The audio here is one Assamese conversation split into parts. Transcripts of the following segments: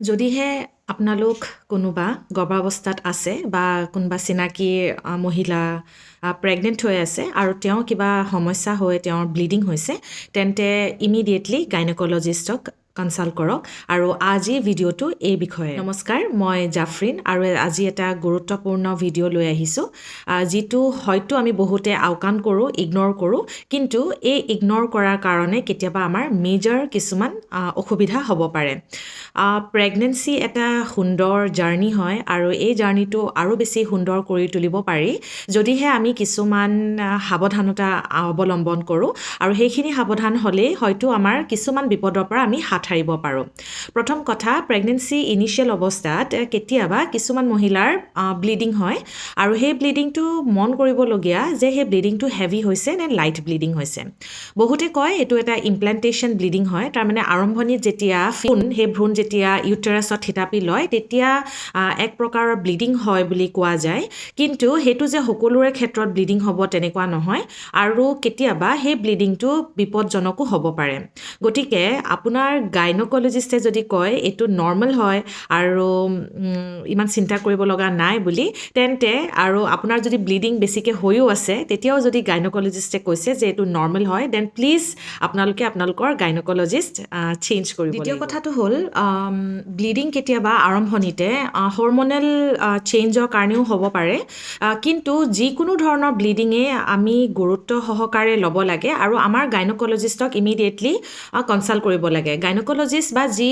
যদিহে আপোনালোক কোনোবা গৰ্ভাৱস্থাত আছে বা কোনোবা চিনাকি মহিলা প্ৰেগনেণ্ট হৈ আছে আৰু তেওঁ কিবা সমস্যা হৈ তেওঁৰ ব্লিডিং হৈছে তেন্তে ইমিডিয়েটলি গাইনকলজিষ্টক কনচাল্ট কৰক আৰু আজি ভিডিঅ'টো এই বিষয়ে নমস্কাৰ মই জাফৰিন আৰু আজি এটা গুৰুত্বপূৰ্ণ ভিডিঅ' লৈ আহিছোঁ যিটো হয়তো আমি বহুতে আওকাণ কৰোঁ ইগন'ৰ কৰোঁ কিন্তু এই ইগন'ৰ কৰাৰ কাৰণে কেতিয়াবা আমাৰ মেজৰ কিছুমান অসুবিধা হ'ব পাৰে প্ৰেগনেঞ্চি এটা সুন্দৰ জাৰ্ণি হয় আৰু এই জাৰ্ণিটো আৰু বেছি সুন্দৰ কৰি তুলিব পাৰি যদিহে আমি কিছুমান সাৱধানতা অৱলম্বন কৰোঁ আৰু সেইখিনি সাৱধান হ'লেই হয়তো আমাৰ কিছুমান বিপদৰ পৰা আমি হাত সাৰিব পাৰোঁ প্ৰথম কথা প্ৰেগনেঞ্চি ইনিচিয়েল অৱস্থাত কেতিয়াবা কিছুমান মহিলাৰ ব্লিডিং হয় আৰু সেই ব্লিডিংটো মন কৰিবলগীয়া যে সেই ব্লিডিংটো হেভি হৈছে নে লাইট ব্লিডিং হৈছে বহুতে কয় এইটো এটা ইমপ্লেণ্টেশ্যন ব্লিডিং হয় তাৰমানে আৰম্ভণিত যেতিয়া সেই ভ্ৰূণ যেতিয়া ইউটেৰাছত থিতাপি লয় তেতিয়া এক প্ৰকাৰৰ ব্লিডিং হয় বুলি কোৱা যায় কিন্তু সেইটো যে সকলোৰে ক্ষেত্ৰত ব্লিডিং হ'ব তেনেকুৱা নহয় আৰু কেতিয়াবা সেই ব্লিডিংটো বিপদজনকো হ'ব পাৰে গতিকে আপোনাৰ গাইনকলজিষ্টে যদি কয় এইটো নৰ্মেল হয় আৰু ইমান চিন্তা কৰিব লগা নাই বুলি তেন্তে আৰু আপোনাৰ যদি ব্লিডিং বেছিকৈ হৈও আছে তেতিয়াও যদি গাইনকলজিষ্টে কৈছে যে এইটো নৰ্মেল হয় দেন প্লিজ আপোনালোকে আপোনালোকৰ গাইনকলজিষ্ট চেঞ্জ কৰিব দ্বিতীয় কথাটো হ'ল ব্লিডিং কেতিয়াবা আৰম্ভণিতে হৰমনেল চেঞ্জৰ কাৰণেও হ'ব পাৰে কিন্তু যিকোনো ধৰণৰ ব্লিডিঙে আমি গুৰুত্ব সহকাৰে ল'ব লাগে আৰু আমাৰ গাইনকলজিষ্টক ইমিডিয়েটলি কনচাল্ট কৰিব লাগে গাইনকলজিষ্ট বা যি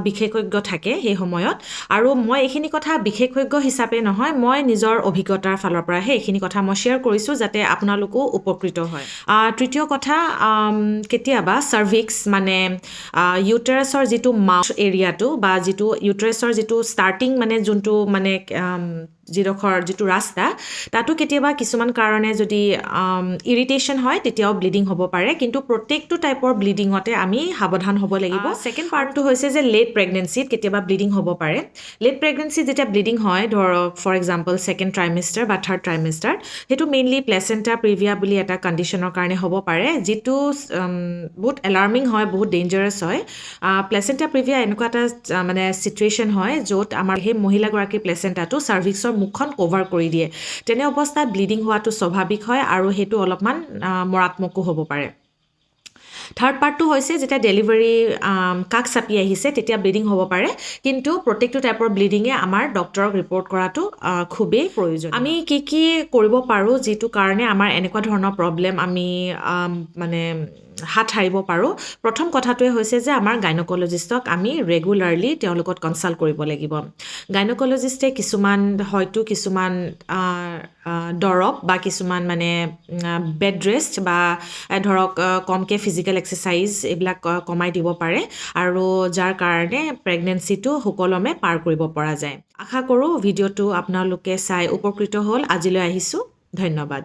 বিশেষজ্ঞ থাকে সেই সময়ত আৰু মই এইখিনি কথা বিশেষজ্ঞ হিচাপে নহয় মই নিজৰ অভিজ্ঞতাৰ ফালৰ পৰাহে এইখিনি কথা মই শ্বেয়াৰ কৰিছোঁ যাতে আপোনালোকো উপকৃত হয় তৃতীয় কথা কেতিয়াবা চাৰ্ভিক্স মানে ইউটেৰাছৰ যিটো মাউথ এৰিয়াটো বা যিটো ইউটেৰাছৰ যিটো ষ্টাৰ্টিং মানে যোনটো মানে যিডোখৰ যিটো ৰাস্তা তাতো কেতিয়াবা কিছুমান কাৰণে যদি ইৰিটেশ্যন হয় তেতিয়াও ব্লিডিং হ'ব পাৰে কিন্তু প্ৰত্যেকটো টাইপৰ ব্লিডিঙতে আমি সাৱধান হ'ব লাগিব ছেকেণ্ড পাৰ্টটো হৈছে যে লেট প্ৰেগনেঞ্চিত কেতিয়াবা ব্লিডিং হ'ব পাৰে লেট প্ৰেগনেঞ্চিত যেতিয়া ব্লিডিং হয় ধৰক ফৰ এক্সাম্পল ছেকেণ্ড ট্ৰাইমেষ্টাৰ বা থাৰ্ড ট্ৰাইমেষ্টাৰ সেইটো মেইনলি প্লেচেণ্টা প্ৰিভিয়া বুলি এটা কণ্ডিশ্যনৰ কাৰণে হ'ব পাৰে যিটো বহুত এলাৰ্মিং হয় বহুত ডেঞ্জাৰাছ হয় প্লেচেণ্টা প্ৰিভিয়া এনেকুৱা এটা মানে চিটুৱেশ্যন হয় য'ত আমাৰ সেই মহিলাগৰাকীৰ প্লেচেণ্টাটো চাৰ্ভিক্সৰ মুখখন কভাৰ কৰি দিয়ে তেনে অৱস্থাত ব্লিডিং হোৱাটো স্বাভাৱিক হয় আৰু সেইটো অলপমান মৰাত্মকো হ'ব পাৰে থাৰ্ড পাৰ্টটো হৈছে যেতিয়া ডেলিভাৰী কাষ চাপি আহিছে তেতিয়া ব্লিডিং হ'ব পাৰে কিন্তু প্ৰত্যেকটো টাইপৰ ব্লিডিঙে আমাৰ ডক্টৰক ৰিপৰ্ট কৰাটো খুবেই প্ৰয়োজন আমি কি কৰিব পাৰোঁ যিটো কাৰণে আমাৰ এনেকুৱা ধৰণৰ প্ৰব্লেম আমি মানে হাত সাৰিব পাৰোঁ প্ৰথম কথাটোৱে হৈছে যে আমাৰ গাইনকলজিষ্টক আমি ৰেগুলাৰলি তেওঁলোকত কনচাল্ট কৰিব লাগিব গাইনকলজিষ্টে হয়তো কিছুমান দৰৱ বা কিছুমান মানে বেড ৰেষ্ট বা ধৰক কমকৈ ফিজিকেল এক্সাৰচাইজ এইবিলাক কমাই দিব পাৰে আৰু যাৰ কাৰণে প্ৰেগনেঞ্চিটো সুকলমে পাৰ কৰিব পৰা যায় আশা কৰোঁ ভিডিঅ'টো আপোনালোকে চাই উপকৃত হ'ল আজিলৈ আহিছোঁ ধন্যবাদ